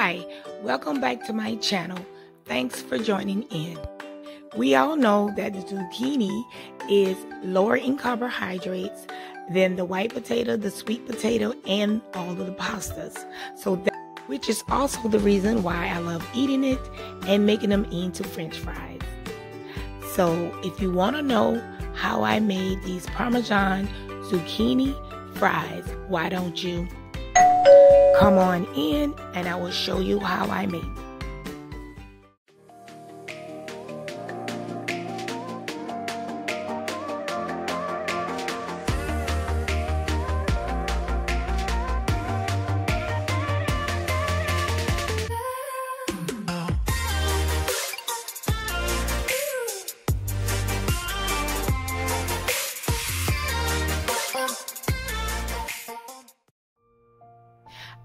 Hi, welcome back to my channel. Thanks for joining in. We all know that the zucchini is lower in carbohydrates than the white potato, the sweet potato, and all of the pastas. Which is also the reason why I love eating it and making them into French fries. So if you want to know how I made these Parmesan zucchini fries, why don't you come on in and I will show you how I made them.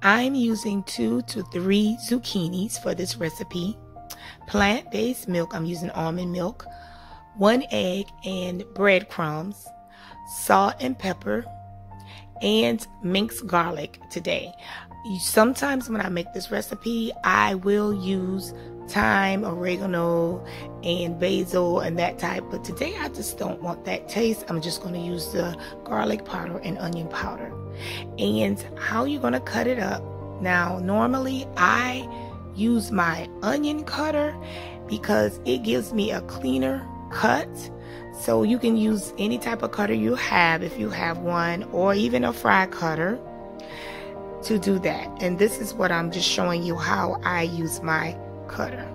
I'm using 2 to 3 zucchinis for this recipe. Plant-based milk, I'm using almond milk, 1 egg and breadcrumbs, salt and pepper, and minced garlic today. Sometimes when I make this recipe, I will use thyme, oregano, and basil and that type, but today I just don't want that taste. I'm just going to use the garlic powder and onion powder. And how you're going to cut it up. Now, normally I use my onion cutter because it gives me a cleaner cut. So you can use any type of cutter you have if you have one, or even a fry cutter to do that. And this is what I'm just showing you how I use my cutter.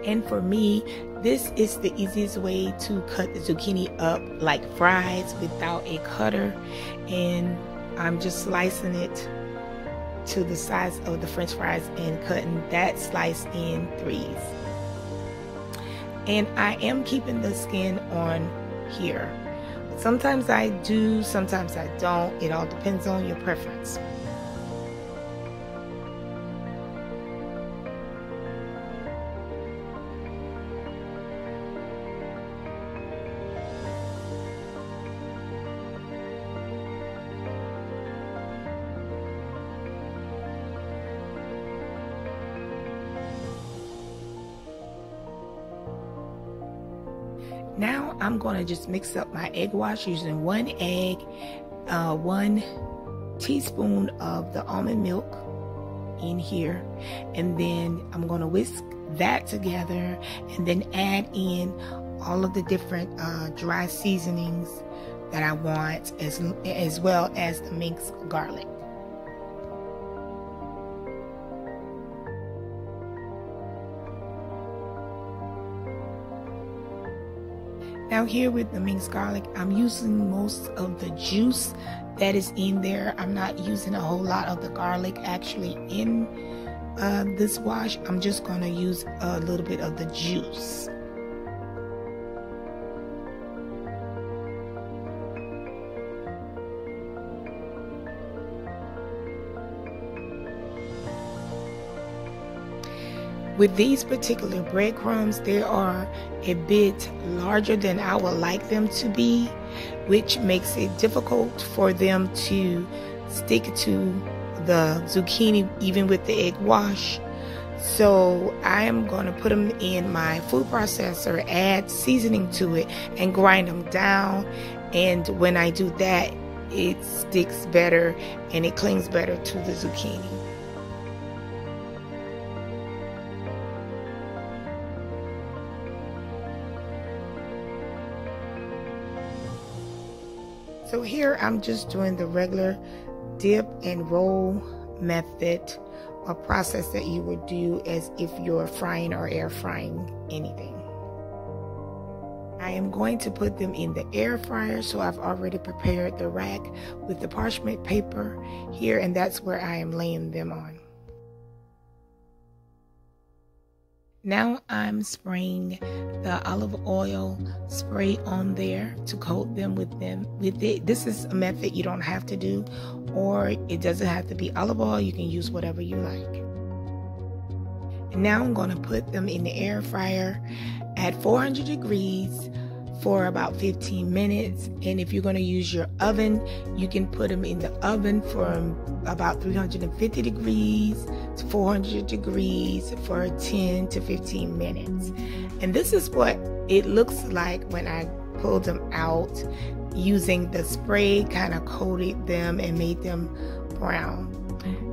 And for me, this is the easiest way to cut the zucchini up like fries without a cutter. And I'm just slicing it to the size of the French fries and cutting that slice in 3s. And I am keeping the skin on here. Sometimes I do, sometimes I don't. It all depends on your preference. Now I'm going to just mix up my egg wash using 1 egg, 1 teaspoon of the almond milk in here, and then I'm going to whisk that together and then add in all of the different dry seasonings that I want, as well as the minced garlic. Now here with the minced garlic, I'm using most of the juice that is in there. I'm not using a whole lot of the garlic actually in this wash. I'm just going to use a little bit of the juice. With these particular breadcrumbs, they are a bit larger than I would like them to be, which makes it difficult for them to stick to the zucchini even with the egg wash. So I am going to put them in my food processor, add seasoning to it, and grind them down. And when I do that, it sticks better and it clings better to the zucchini. So here I'm just doing the regular dip and roll method or process that you would do as if you're frying or air frying anything. I am going to put them in the air fryer, so I've already prepared the rack with the parchment paper here, and that's where I am laying them on. Now I'm spraying the olive oil spray on there to coat them with it. This is a method you don't have to do, or it doesn't have to be olive oil. You can use whatever you like. And now I'm going to put them in the air fryer at 400 degrees for about 15 minutes. And if you're going to use your oven, you can put them in the oven from about 350 degrees to 400 degrees for 10 to 15 minutes. And this is what it looks like when I pulled them out using the spray, kind of coated them and made them brown.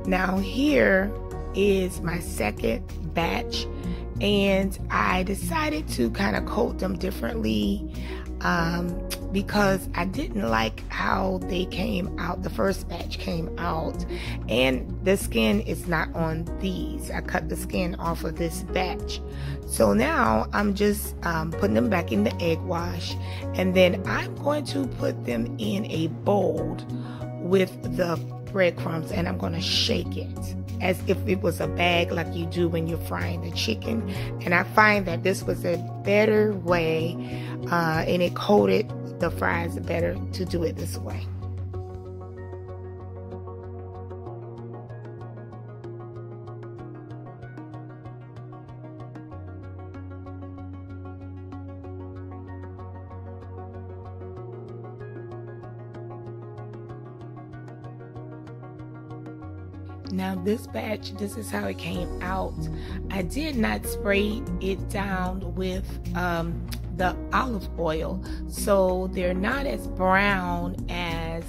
Now here is my second batch, and I decided to kind of coat them differently because I didn't like how they came out. The first batch came out, and the skin is not on these. I cut the skin off of this batch. So now I'm just putting them back in the egg wash, and then I'm going to put them in a bowl with the breadcrumbs, and I'm going to shake it as if it was a bag like you do when you're frying the chicken. And I find that this was a better way, and it coated the fries better to do it this way. Now this batch, this is how it came out. I did not spray it down with the olive oil, so they're not as brown as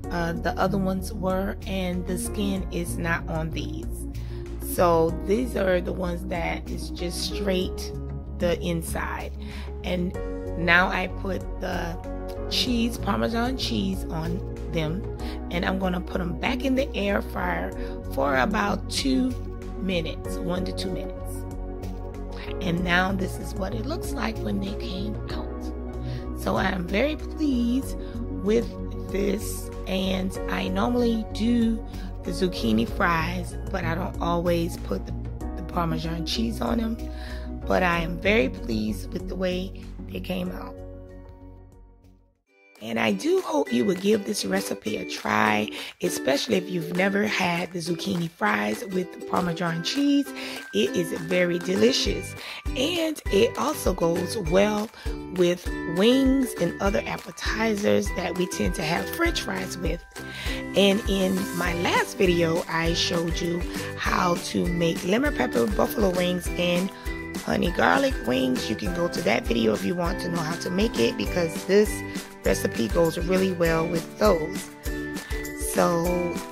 the other ones were, and the skin is not on these. So these are the ones that is just straight the inside. And now I put the cheese, Parmesan cheese, on them, and I'm going to put them back in the air fryer for about 2 minutes, 1 to 2 minutes. And now this is what it looks like when they came out. So I am very pleased with this, and I normally do the zucchini fries, but I don't always put the Parmesan cheese on them. But I am very pleased with the way they came out. And I do hope you would give this recipe a try, especially if you've never had the zucchini fries with Parmesan cheese. It is very delicious, and it also goes well with wings and other appetizers that we tend to have French fries with. And in my last video, I showed you how to make lemon pepper buffalo wings and honey garlic wings. You can go to that video if you want to know how to make it, because this recipe goes really well with those. So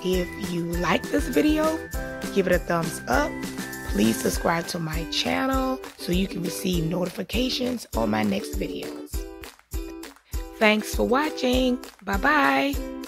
if you like this video, give it a thumbs up. Please subscribe to my channel so you can receive notifications on my next videos. Thanks for watching. Bye bye.